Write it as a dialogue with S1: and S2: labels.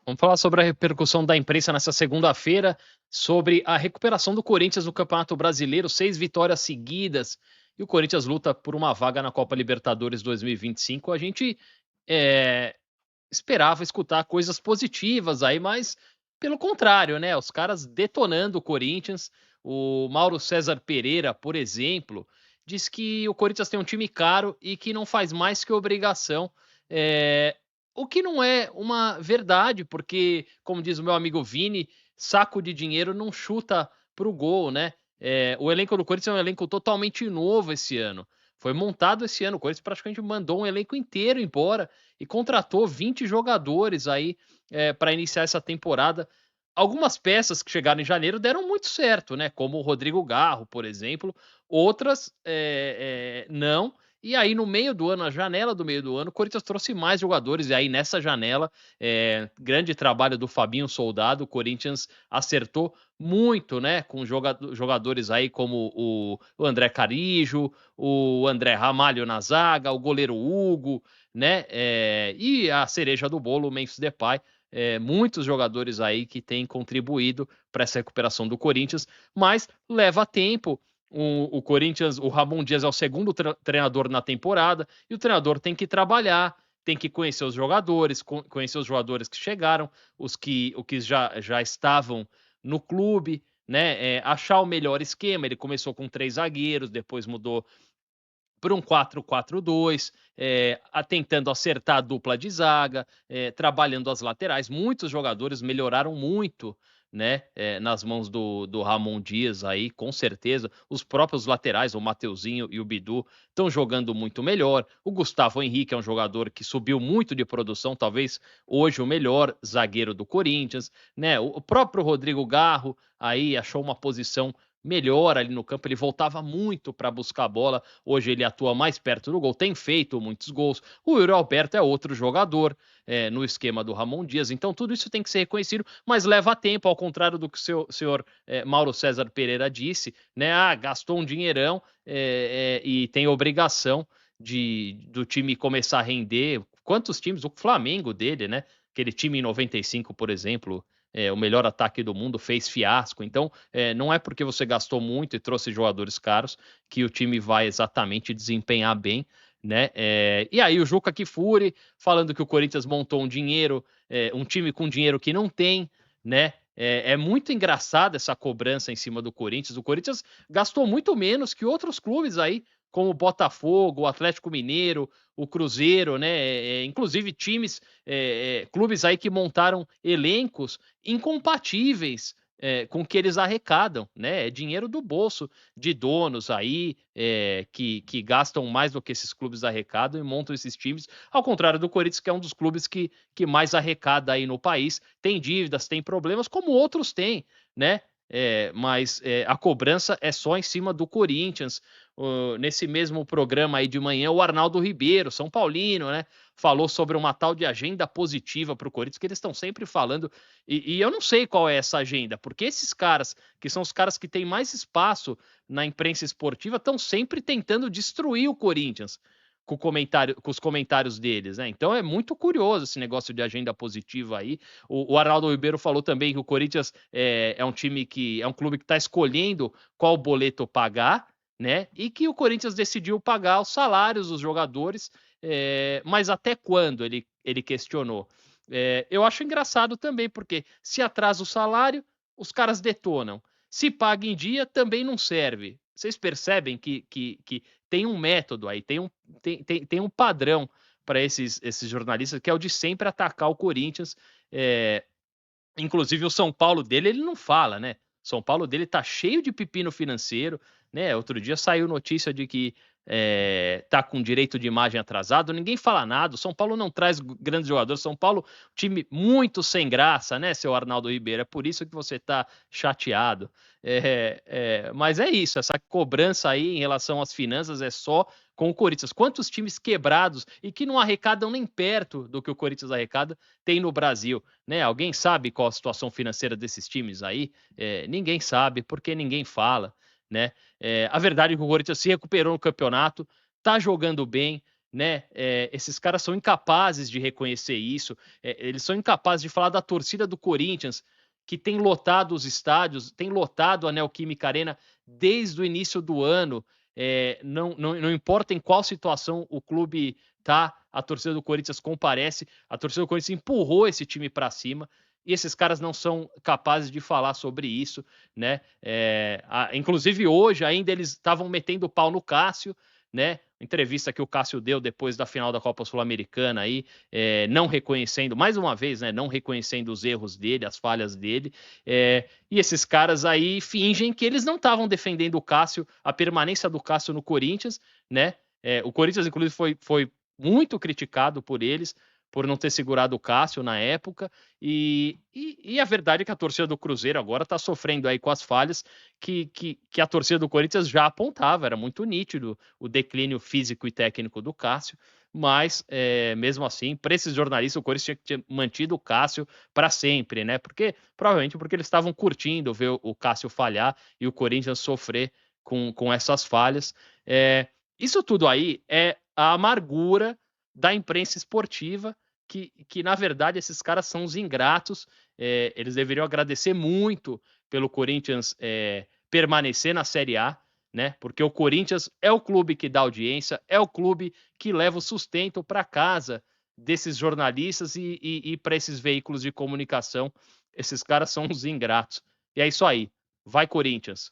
S1: Vamos falar sobre a repercussão da imprensa nessa segunda-feira, sobre a recuperação do Corinthians no Campeonato Brasileiro, 6 vitórias seguidas, e o Corinthians luta por uma vaga na Copa Libertadores 2025. A gente eh, esperava escutar coisas positivas aí, mas pelo contrário, né? Os caras detonando o Corinthians. O Mauro César Pereira, por exemplo, diz que o Corinthians tem um time caro e que não faz mais que obrigação. Eh, o que não é uma verdade, porque, como diz o meu amigo Vini, saco de dinheiro não chuta pro gol, né? O elenco do Corinthians é um elenco totalmente novo esse ano. Foi montado esse ano. O Corinthians praticamente mandou um elenco inteiro embora e contratou 20 jogadores aí para iniciar essa temporada. Algumas peças que chegaram em janeiro deram muito certo, né? Como o Rodrigo Garro, por exemplo. Outras não. E aí, no meio do ano, a janela do meio do ano, o Corinthians trouxe mais jogadores. E aí, nessa janela, grande trabalho do Fabinho Soldado, o Corinthians acertou muito, né? Com jogadores aí como o André Carijo, o André Ramalho na zaga, o goleiro Hugo, né? E a cereja do bolo, o Memphis Depay. Muitos jogadores aí que têm contribuído para essa recuperação do Corinthians, mas leva tempo. O Corinthians, o Ramon Dias é o segundo treinador na temporada e o treinador tem que trabalhar, tem que conhecer os jogadores, conhecer os jogadores que chegaram, os que já estavam no clube, né? Achar o melhor esquema. Ele começou com 3 zagueiros, depois mudou para um 4-4-2, tentando acertar a dupla de zaga, trabalhando as laterais. Muitos jogadores melhoraram muito, né, nas mãos do Ramon Dias aí, com certeza. Os próprios laterais, o Mateuzinho e o Bidu, estão jogando muito melhor. O Gustavo Henrique é um jogador que subiu muito de produção, talvez hoje o melhor zagueiro do Corinthians, né? O próprio Rodrigo Garro aí achou uma posição melhor ali no campo. Ele voltava muito para buscar a bola. Hoje ele atua mais perto do gol, tem feito muitos gols. O Yuri Alberto é outro jogador no esquema do Ramon Dias. Então tudo isso tem que ser reconhecido, mas leva tempo, ao contrário do que o senhor Mauro César Pereira disse, né? Gastou um dinheirão e tem obrigação do time começar a render. Quantos times? O Flamengo dele, né? Aquele time em 95, por exemplo, o melhor ataque do mundo, fez fiasco. Então, não é porque você gastou muito e trouxe jogadores caros que o time vai exatamente desempenhar bem, né? E aí o Juca Kfouri falando que o Corinthians montou um time com dinheiro que não tem, né? É muito engraçada essa cobrança em cima do Corinthians. O Corinthians gastou muito menos que outros clubes aí, como o Botafogo, o Atlético Mineiro, o Cruzeiro, né? Inclusive clubes aí que montaram elencos incompatíveis com o que eles arrecadam, né? É dinheiro do bolso de donos aí que gastam mais do que esses clubes arrecadam e montam esses times, ao contrário do Corinthians, que é um dos clubes que mais arrecada aí no país. Tem dívidas, tem problemas, como outros têm, né? Mas a cobrança é só em cima do Corinthians. Nesse mesmo programa aí de manhã, o Arnaldo Ribeiro, São Paulino, né? Falou sobre uma tal de agenda positiva para o Corinthians, que eles estão sempre falando, e eu não sei qual é essa agenda, porque esses caras, que são os caras que têm mais espaço na imprensa esportiva, estão sempre tentando destruir o Corinthians com os comentários deles, né? Então é muito curioso esse negócio de agenda positiva aí. O Arnaldo Ribeiro falou também que o Corinthians é um time que é um clube que está escolhendo qual boleto pagar, né? E que o Corinthians decidiu pagar os salários dos jogadores, mas até quando ele questionou. Eu acho engraçado também, porque se atrasa o salário, os caras detonam. Se paga em dia, também não serve. Vocês percebem que tem um método aí, tem um padrão para esses jornalistas, que é o de sempre atacar o Corinthians. É, Inclusive o São Paulo dele, ele não fala, né? São Paulo dele tá cheio de pepino financeiro, né? Outro dia saiu notícia de que tá com direito de imagem atrasado, ninguém fala nada. O São Paulo não traz grandes jogadores. São Paulo, time muito sem graça, né, seu Arnaldo Ribeiro? É por isso que você tá chateado. Mas é isso, essa cobrança aí em relação às finanças é só com o Corinthians. Quantos times quebrados e que não arrecadam nem perto do que o Corinthians arrecada tem no Brasil, né? Alguém sabe qual a situação financeira desses times aí? Ninguém sabe, porque ninguém fala, né? A verdade é que o Corinthians se recuperou no campeonato, tá jogando bem, né? Esses caras são incapazes de reconhecer isso, eles são incapazes de falar da torcida do Corinthians, que tem lotado os estádios, tem lotado a Neoquímica Arena desde o início do ano. Não importa em qual situação o clube tá, a torcida do Corinthians comparece, a torcida do Corinthians empurrou esse time para cima. E esses caras não são capazes de falar sobre isso, né? Inclusive hoje ainda eles estavam metendo o pau no Cássio, né? Entrevista que o Cássio deu depois da final da Copa Sul-Americana aí, não reconhecendo, mais uma vez, né? Não reconhecendo os erros dele, as falhas dele. E esses caras aí fingem que eles não estavam defendendo o Cássio, a permanência do Cássio no Corinthians, né? O Corinthians, inclusive, foi muito criticado por eles, por não ter segurado o Cássio na época, e a verdade é que a torcida do Cruzeiro agora está sofrendo aí com as falhas que a torcida do Corinthians já apontava, era muito nítido o declínio físico e técnico do Cássio, mas mesmo assim, para esses jornalistas, o Corinthians tinha que ter mantido o Cássio para sempre, né? Provavelmente porque eles estavam curtindo ver o Cássio falhar e o Corinthians sofrer com essas falhas. Isso tudo aí é a amargura da imprensa esportiva, que na verdade esses caras são os ingratos, eles deveriam agradecer muito pelo Corinthians permanecer na Série A, né? Porque o Corinthians é o clube que dá audiência, é o clube que leva o sustento para casa desses jornalistas e para esses veículos de comunicação. Esses caras são os ingratos. E é isso aí. Vai, Corinthians!